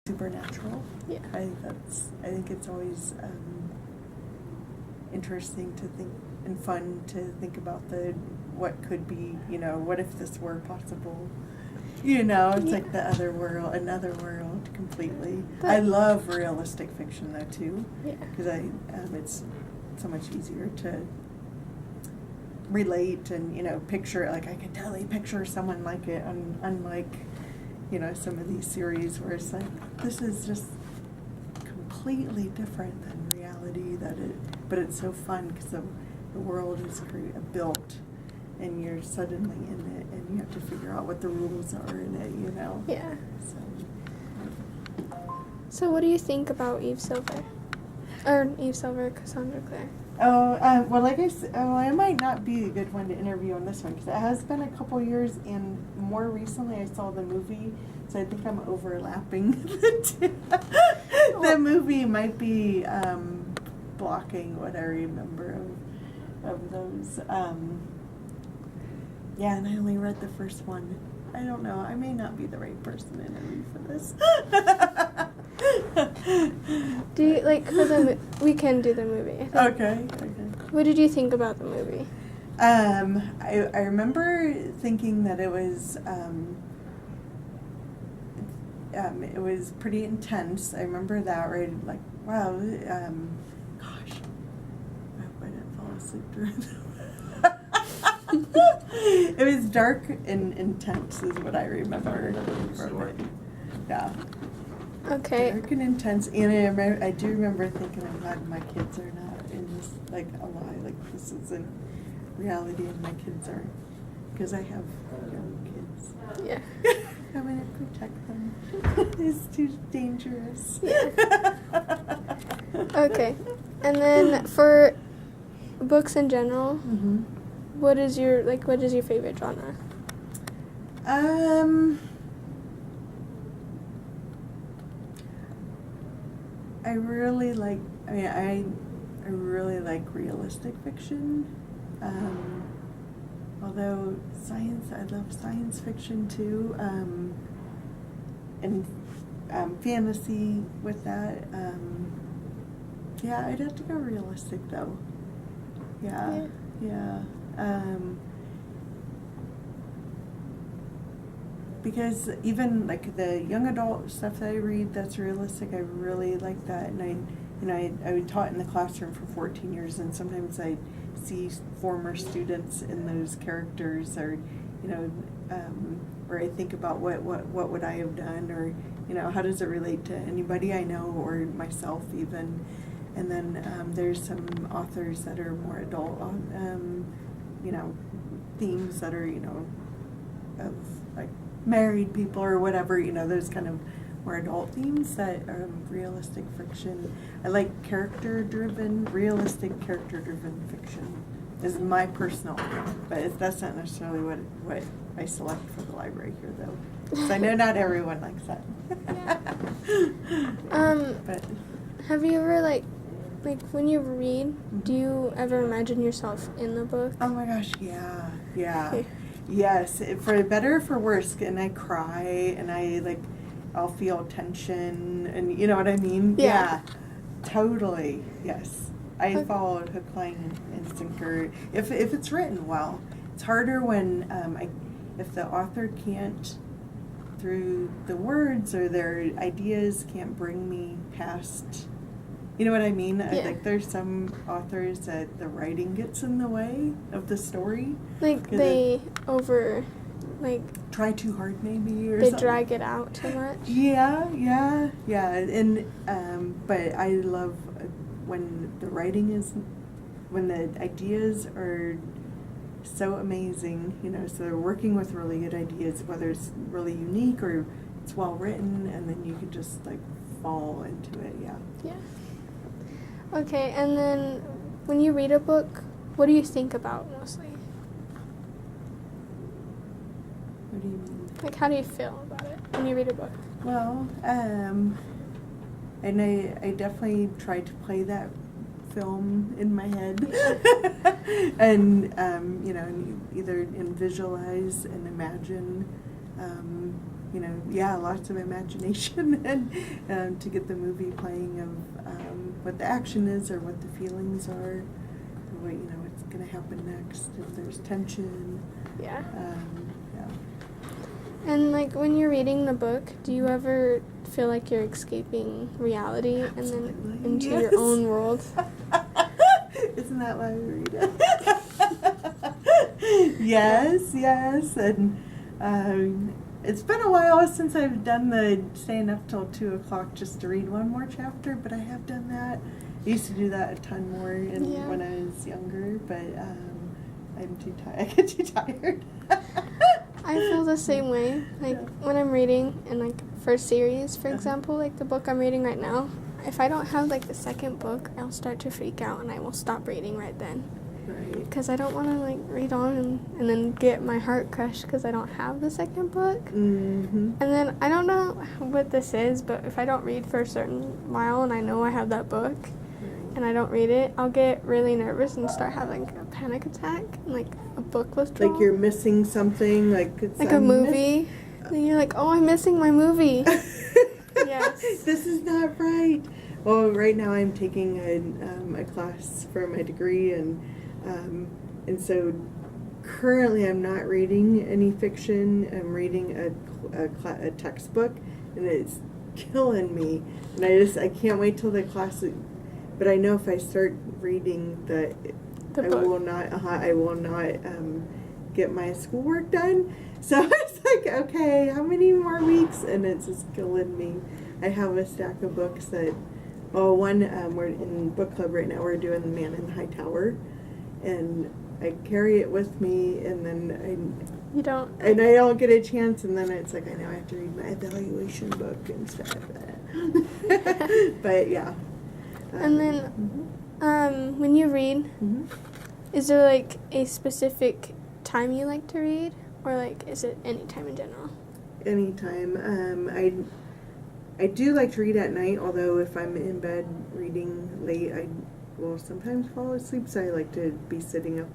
supernatural. Yeah. I think it's always interesting to think and fun to think about what could be, what if this were possible. It's like the other world, another world completely. I love realistic fiction though too. Yeah. Because it's so much easier to relate and picture. Like I can totally picture someone like it, unlike some of these series where it's like this is just completely different than reality. But it's so fun because the world is built. And you're suddenly in it, and you have to figure out what the rules are in it, Yeah. So what do you think about Eve Silver? Or Eve Silver, Cassandra Clare? Well, like I said, I might not be a good one to interview on this one, because it has been a couple years, and more recently I saw the movie, so I think I'm overlapping the two. The movie might be blocking what I remember of those. Yeah, and I only read the first one. I don't know. I may not be the right person to interview for this. Do you, we can do the movie, I think. Okay. What did you think about the movie? I remember thinking that it was pretty intense. I remember that, right? Like, wow, gosh, I hope I didn't fall asleep during that. It was dark and intense is what I remember from it. Yeah. Okay. Dark and intense. And I do remember thinking, I'm glad my kids are not in this, like, a lie. Like, this isn't reality and my kids aren't. Because I have young kids. Yeah. I'm going to protect them. It's too dangerous. Yeah. Okay. And then for books in general, Mm-hmm. what is your favorite genre? I really like, I really like realistic fiction. Although I love science fiction too. And fantasy with that. Yeah, I'd have to go realistic though. Yeah. Because even like the young adult stuff that I read that's realistic, I really like that. And I taught in the classroom for 14 years, and sometimes I see former students in those characters, or or I think about what would I have done, or how does it relate to anybody I know or myself even. And then there's some authors that are more adult themes that are of like married people or whatever, those kind of more adult themes that are realistic fiction. I like realistic character-driven fiction is my personal, but that's not necessarily what I select for the library here, though. Because I know not everyone likes that. But have you ever when you read, mm-hmm. do you ever imagine yourself in the book? Oh my gosh, yeah. Yes, for better or for worse, and I cry, and I'll feel tension, and you know what I mean? Yeah. Totally, yes. I followed hook, line, and sinker. If it's written well. It's harder when, if the author can't, through the words or their ideas, can't bring me past. You know what I mean? Yeah. There's some authors that the writing gets in the way of the story. They try too hard maybe, or they something. drag it out too much. Yeah. And but I love when the ideas are so amazing, so they're working with really good ideas, whether it's really unique or it's well written, and then you can just fall into it. Yeah. Okay, and then when you read a book, what do you think about mostly? What do you mean? How do you feel about it when you read a book? Well, and I definitely try to play that film in my head, and either visualize and imagine lots of imagination and to get the movie playing of what the action is or what the feelings are, or what, what's going to happen next, if there's tension. Yeah. Yeah. And like when you're reading the book, do you ever feel like you're escaping reality and then Absolutely, into yes. your own world? Isn't that why we read it? Yes. And it's been a while since I've done the staying up till 2 o'clock just to read one more chapter, but I have done that. I used to do that a ton more when I was younger, but I'm too tired. I get too tired. I feel the same way. Like when I'm reading in like first series, for Uh-huh. example, like the book I'm reading right now, if I don't have like the second book, I'll start to freak out and I will stop reading right then. Right. Because I don't want to like read on and then get my heart crushed because I don't have the second book. Mm-hmm. And then I don't know what this is, but if I don't read for a certain while and I know I have that book and I don't read it, I'll get really nervous and start having a panic attack and like a book withdrawal. Like you're missing something, like it's like a movie. And you're like, oh, I'm missing my movie. Yes. This is not right. Well, right now I'm taking a class for my degree, and so currently I'm not reading any fiction. I'm reading a textbook, and it's killing me. And I can't wait till the class. But I know if I start reading The I book. will not get my schoolwork done. So it's like, okay, how many more weeks? And it's just killing me. I have a stack of books that, we're in book club right now. We're doing The Man in the High Tower, and I carry it with me, and then You don't. I don't get a chance, and then it's like I know I have to read my evaluation book and stuff. But yeah. And then, when you read, Mhm. is there like a specific time you like to read, or like is it any time in general? Anytime. I do like to read at night, although if I'm in bed reading late, I will sometimes fall asleep, so I like to be sitting up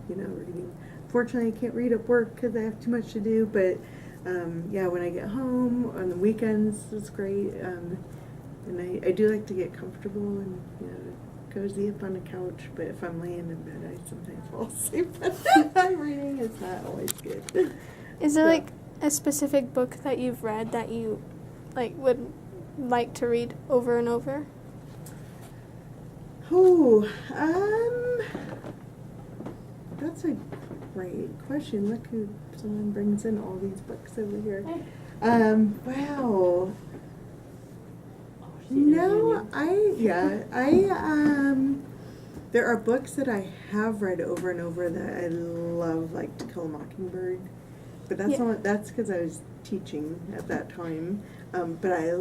reading. Fortunately, I can't read at work because I have too much to do, but when I get home on the weekends, it's great. And I do like to get comfortable and, cozy up on the couch, but if I'm laying in bed, I sometimes fall asleep. Reading is not always good. Is there Yeah. like a specific book that you've read that you like would like to read over and over? Oh, that's a great question. Look who someone brings in all these books over here. Wow. No, there are books that I have read over and over that I love, like To Kill a Mockingbird, but that's because I was teaching at that time. But I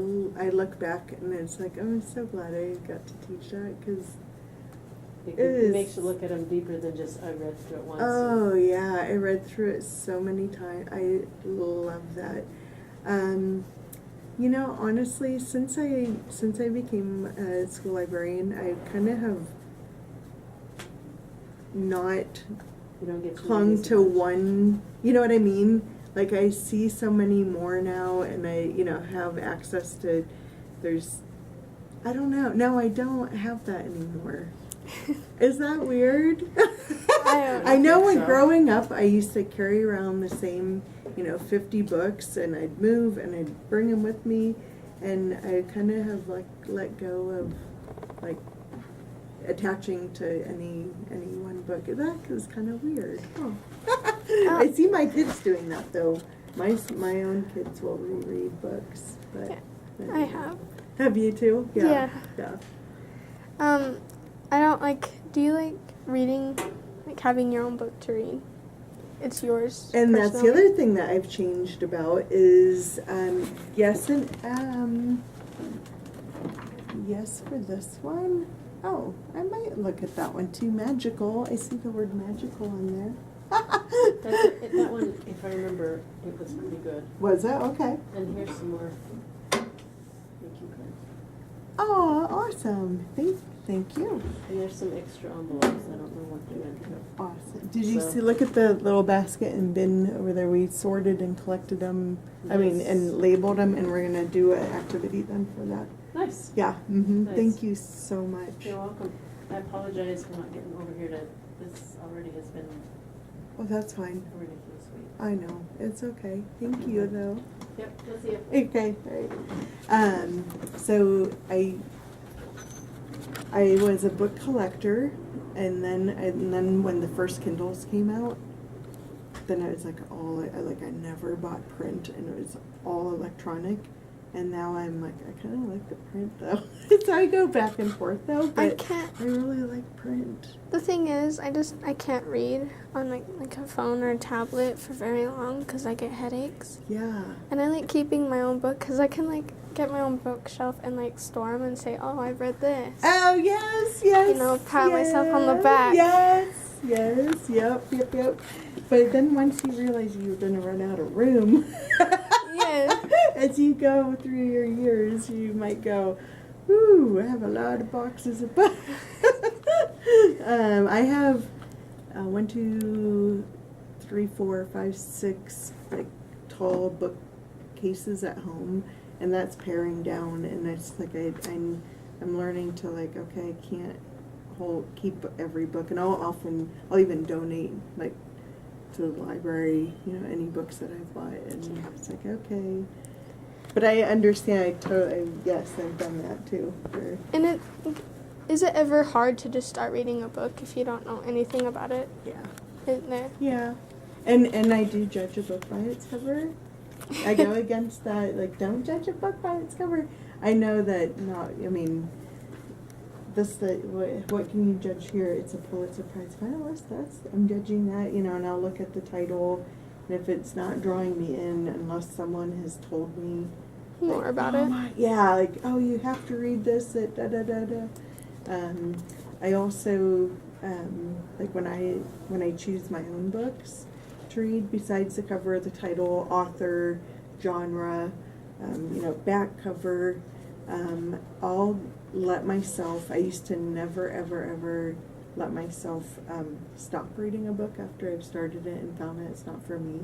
look back and it's like, oh, I'm so glad I got to teach that because it makes you look at them deeper than just I read through it once. Oh yeah, I read through it so many times. I love that. Honestly, since I became a school librarian, I kind of have not You don't get clung read as to much. one. You know what I mean? Like I see so many more now, and I have access to. I don't know. No, I don't have that anymore. Is that weird? I know when so. growing up, I used to carry around the same, 50 books, and I'd move and I'd bring them with me, and I kind of have let go of attaching to any one book. That is kind of weird. Oh. I see my kids doing that though. My own kids will reread books, but I have. Have you too? Yeah. Yeah. I don't do you like reading, like having your own book to read? It's yours. And that's the personally? other thing that I've changed about is yes for this one. Oh, I might look at that one too. Magical. I see the word magical on there. That one, if I remember, it was pretty good. Was it? Okay. And here's some more. Thank you, Glenn. Oh, awesome. Thank Thank you. And there's some extra envelopes, I don't know what they're into. Awesome. Did you So- see, look at the little basket and bin over there? We sorted and collected them, Nice. and labeled them, and we're gonna do an activity then for that. Nice. Yeah, mm-hmm. Nice. Thank you so much. You're welcome. I apologize for not getting over here to, this already has been Oh, that's fine. a ridiculous week. I know. It's okay. Thank you, though. Yep, we'll see you. Okay, all right. So I was a book collector, and then when the first Kindles came out, then I was like, I never bought print, and it was all electronic. And now I'm like, I kind of like the print though. So I go back and forth though, but I really like print. The thing is, I can't read on like a phone or a tablet for very long because I get headaches. Yeah. And I like keeping my own book because I can like get my own bookshelf and like store them and say, oh, I've read this. Oh yes, yes. You know, pat myself on the back. Yes, yep. But then once you realize you're gonna run out of room. Yeah. As you go through your years, you might go, ooh, I have a lot of boxes of books. I have 1, 2, 3, 4, 5, 6 like tall bookcases at home, and that's paring down. And it's like I'm learning to like, okay, I can't keep every book, and I'll even donate like to the library, you know, any books that I've bought, and it's like, okay. But I understand, yes, I've done that too. And is it ever hard to just start reading a book if you don't know anything about it? Yeah. Isn't there? Yeah. And I do judge a book by its cover. I go against that, like, don't judge a book by its cover. I know that what can you judge here? It's a Pulitzer Prize finalist. I'm judging that, you know, and I'll look at the title, and if it's not drawing me in, unless someone has told me More like, about oh it. my, yeah, like, oh, you have to read this at da da da da. I also like when I choose my own books to read, besides the cover, the title, author, genre, back cover, I'll let myself. I used to never ever let myself stop reading a book after I've started it and found that it's not for me.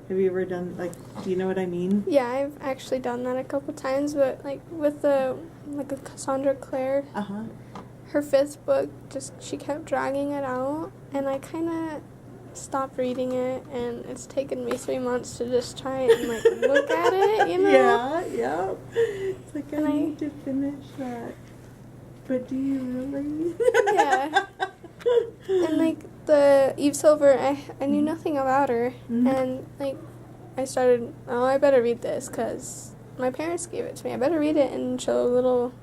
Have you ever done, like, do you know what I mean? Yeah, I've actually done that a couple times, but like with a Cassandra Clare, her 5th book, she kept dragging it out, and I kind of stopped reading it, and it's taken me 3 months to just try and like look at it, you know? Yeah. It's like, I need to finish that. But do you really? Yeah. And like the Eve Silver, I knew nothing about her, and like I started, I better read this because my parents gave it to me. I better read it and show a little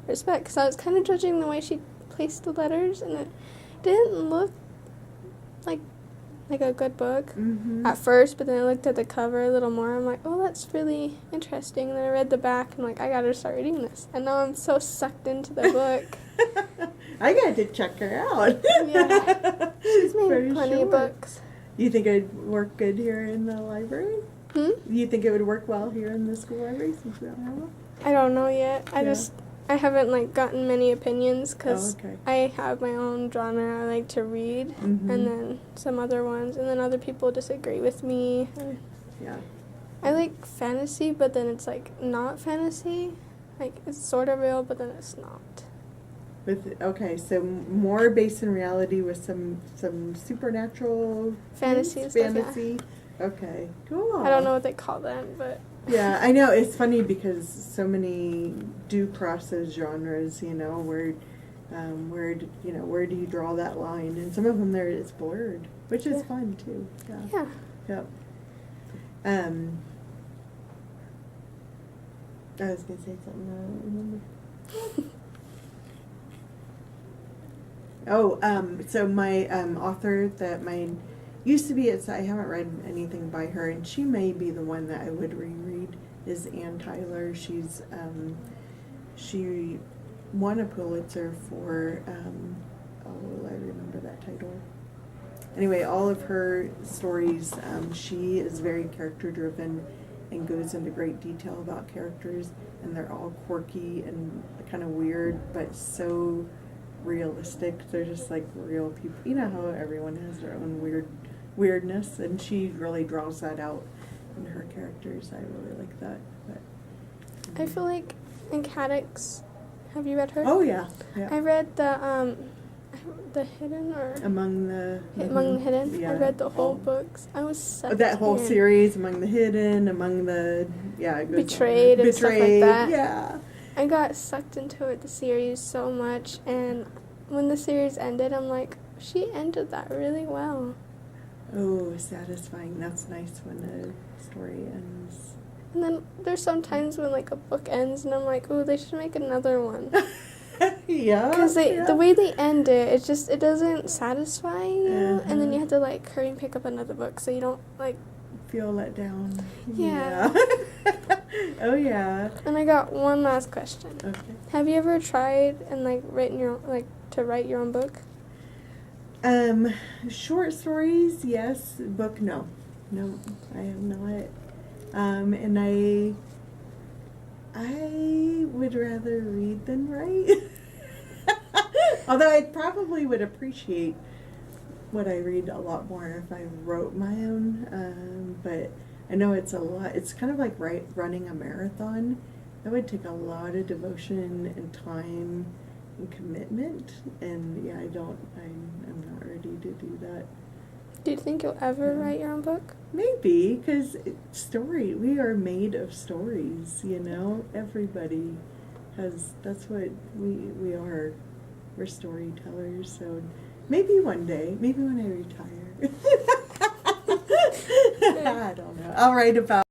respect, because I was kind of judging the way she placed the letters, and it didn't look like a good book at first, but then I looked at the cover a little more. I'm like, oh, that's really interesting. And then I read the back, and like, I gotta start reading this. And now I'm so sucked into the book. I got to check her out. Yeah. She's made plenty of books. You think it'd work good here in the library? You think it would work well here in the school library since we don't have one? I don't know yet. I haven't like gotten many opinions because okay. I have my own genre I like to read, and then some other ones, and then other people disagree with me. Yeah. I like fantasy, but then it's like not fantasy. Like it's sort of real, but then it's not. So more based in reality with some supernatural Fantasy things? and stuff, Fantasy. Yeah. Okay. Cool. I don't know what they call that, but yeah, I know. It's funny because so many do cross those genres, you know, where do you draw that line? And some of them it's blurred, which is fun too. Yeah. Yep. I was gonna say something, I don't remember. So my author used to be, I haven't read anything by her, and she may be the one that I would reread, is Ann Tyler. She won a Pulitzer for, I remember that title. Anyway, all of her stories, she is very character driven and goes into great detail about characters, and they're all quirky and kind of weird, but so realistic. They're just like real people. You know how everyone has their own weirdness, and she really draws that out in her characters. I really like that. But I feel like in Cadix, have you read her? oh yeah, yeah. I read the Hidden or Among the Hidden. Yeah. I read the whole books. I was sucked that whole in. series, Among the Hidden, Among the it goes on. Betrayed and stuff like that. Yeah. I got sucked into it, the series, so much, and when the series ended, I'm like, she ended that really well. Oh, satisfying. That's nice when a story ends. And then there's sometimes when like a book ends, and I'm like, oh, they should make another one. Yeah. Because yeah. the way they end it, it doesn't satisfy you, and then Uh-huh. you have to like hurry and pick up another book, so you don't like. Feel let down. Yeah. Oh yeah. And I got one last question. Okay. Have you ever tried and like written your to write your own book? Short stories, yes. Book, no. No, I have not. And I would rather read than write. Although I probably would appreciate what I read a lot more if I wrote my own. But I know it's a lot. It's kind of like running a marathon. That would take a lot of devotion and time and commitment. And yeah, I'm not ready to do that. Do you think you'll ever Yeah. write your own book? Maybe, because we are made of stories, you know? Everybody that's what we are. We're storytellers, so maybe one day, maybe when I retire. I don't know. I'll write about